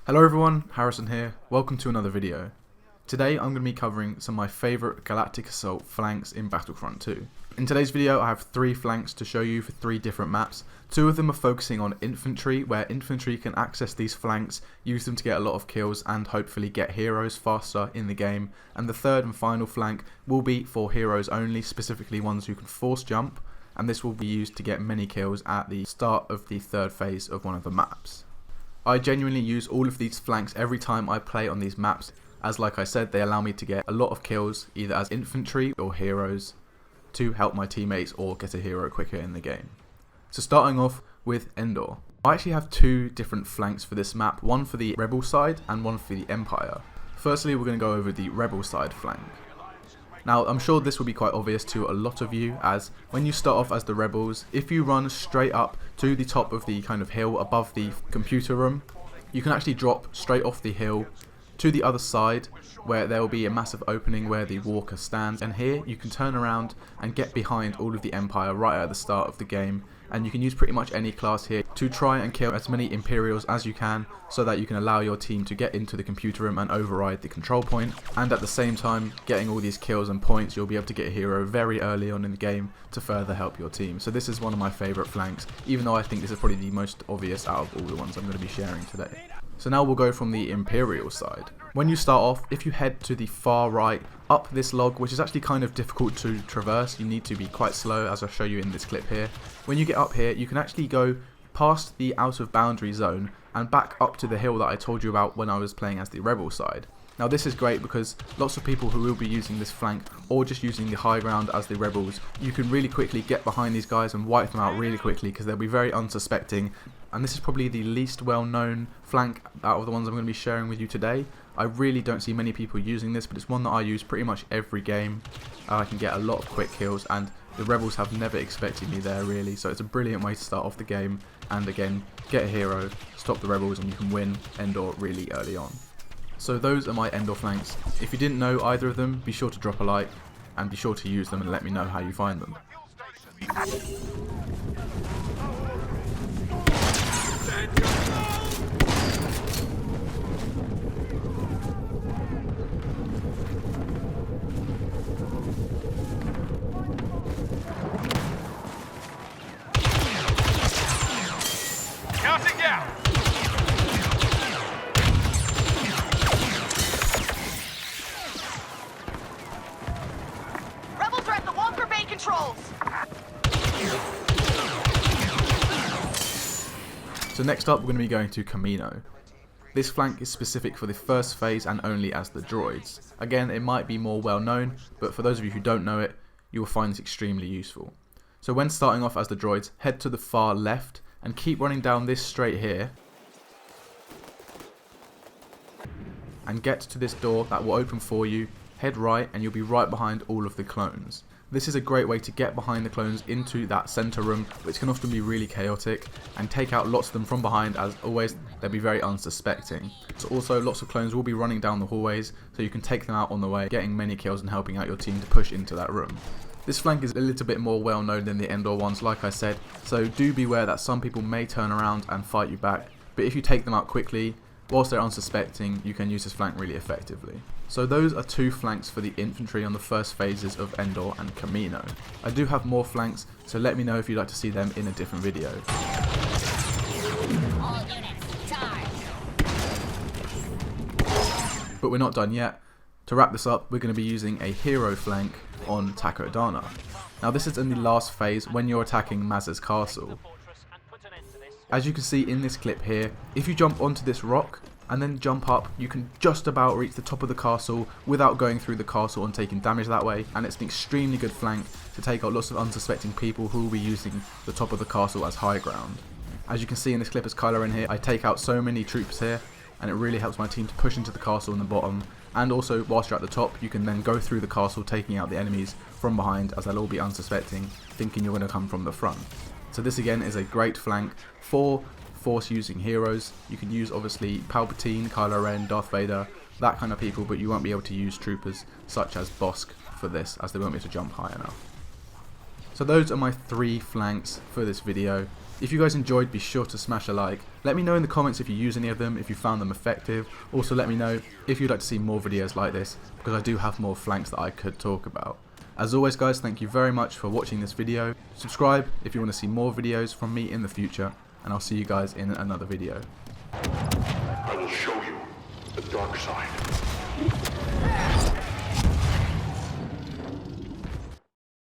Hello everyone, Harrison here, welcome to another video. Today I'm going to be covering some of my favourite Galactic Assault flanks in Battlefront 2. In today's video I have 3 flanks to show you for 3 different maps. 2 of them are focusing on infantry, where infantry can access these flanks, use them to get a lot of kills and hopefully get heroes faster in the game. And the third and final flank will be for heroes only, specifically ones who can force jump, and this will be used to get many kills at the start of the third phase of one of the maps. I genuinely use all of these flanks every time I play on these maps, as like I said, they allow me to get a lot of kills either as infantry or heroes to help my teammates or get a hero quicker in the game. So starting off with Endor. I actually have 2 different flanks for this map, one for the Rebel side and one for the Empire. Firstly, we're going to go over the Rebel side flank. Now, I'm sure this will be quite obvious to a lot of you, as when you start off as the Rebels, if you run straight up to the top of the kind of hill above the computer room, you can actually drop straight off the hill to the other side, where there will be a massive opening where the walker stands, and here you can turn around and get behind all of the Empire right at the start of the game, and you can use pretty much any class here to try and kill as many Imperials as you can, so that you can allow your team to get into the computer room and override the control point, and at the same time getting all these kills and points, you'll be able to get a hero very early on in the game to further help your team. So this is one of my favourite flanks, even though I think this is probably the most obvious out of all the ones I'm going to be sharing today. So now we'll go from the Imperial side. When you start off, if you head to the far right, up this log, which is actually kind of difficult to traverse, you need to be quite slow as I'll show you in this clip here. When you get up here, you can actually go past the out of boundary zone and back up to the hill that I told you about when I was playing as the Rebel side. Now this is great because lots of people who will be using this flank or just using the high ground as the Rebels, you can really quickly get behind these guys and wipe them out really quickly because they'll be very unsuspecting. And this is probably the least well known flank out of the ones I'm going to be sharing with you today. I really don't see many people using this, but it's one that I use pretty much every game. I can get a lot of quick kills and the Rebels have never expected me there really, so it's a brilliant way to start off the game and again get a hero, stop the Rebels, and you can win Endor really early on. So those are my Endor flanks. If you didn't know either of them, be sure to drop a like and be sure to use them and let me know how you find them. Counting down! Rebels are at the Walker Bay controls! So next up we're going to be going to Kamino. This flank is specific for the first phase and only as the droids. Again, it might be more well known, but for those of you who don't know it, you will find this extremely useful. So when starting off as the droids, head to the far left and keep running down this straight here and get to this door that will open for you. Head right and you'll be right behind all of the clones. This is a great way to get behind the clones into that center room, which can often be really chaotic, and take out lots of them from behind, as always they'll be very unsuspecting. So also lots of clones will be running down the hallways, so you can take them out on the way, getting many kills and helping out your team to push into that room. This flank is a little bit more well known than the Endor ones, like I said, so do beware that some people may turn around and fight you back, but if you take them out quickly, whilst they're unsuspecting, you can use this flank really effectively. So those are 2 flanks for the infantry on the first phases of Endor and Kamino. I do have more flanks, so let me know if you'd like to see them in a different video. All units, charge! But we're not done yet. To wrap this up, we're going to be using a hero flank on Takodana. Now this is in the last phase when you're attacking Maz's castle. As you can see in this clip here, if you jump onto this rock and then jump up, you can just about reach the top of the castle without going through the castle and taking damage that way, and it's an extremely good flank to take out lots of unsuspecting people who will be using the top of the castle as high ground. As you can see in this clip as Kylo in here, I take out so many troops here, and it really helps my team to push into the castle in the bottom, and also whilst you're at the top you can then go through the castle taking out the enemies from behind, as they'll all be unsuspecting, thinking you're going to come from the front. So this again is a great flank for force using heroes. You can use obviously Palpatine, Kylo Ren, Darth Vader, that kind of people, but you won't be able to use troopers such as Bosk for this, as they won't be able to jump high enough. So those are my 3 flanks for this video. If you guys enjoyed, be sure to smash a like. Let me know in the comments if you use any of them, if you found them effective. Also let me know if you'd like to see more videos like this, because I do have more flanks that I could talk about. As always guys, thank you very much for watching this video. Subscribe if you want to see more videos from me in the future, and I'll see you guys in another video. I will show you the dark side.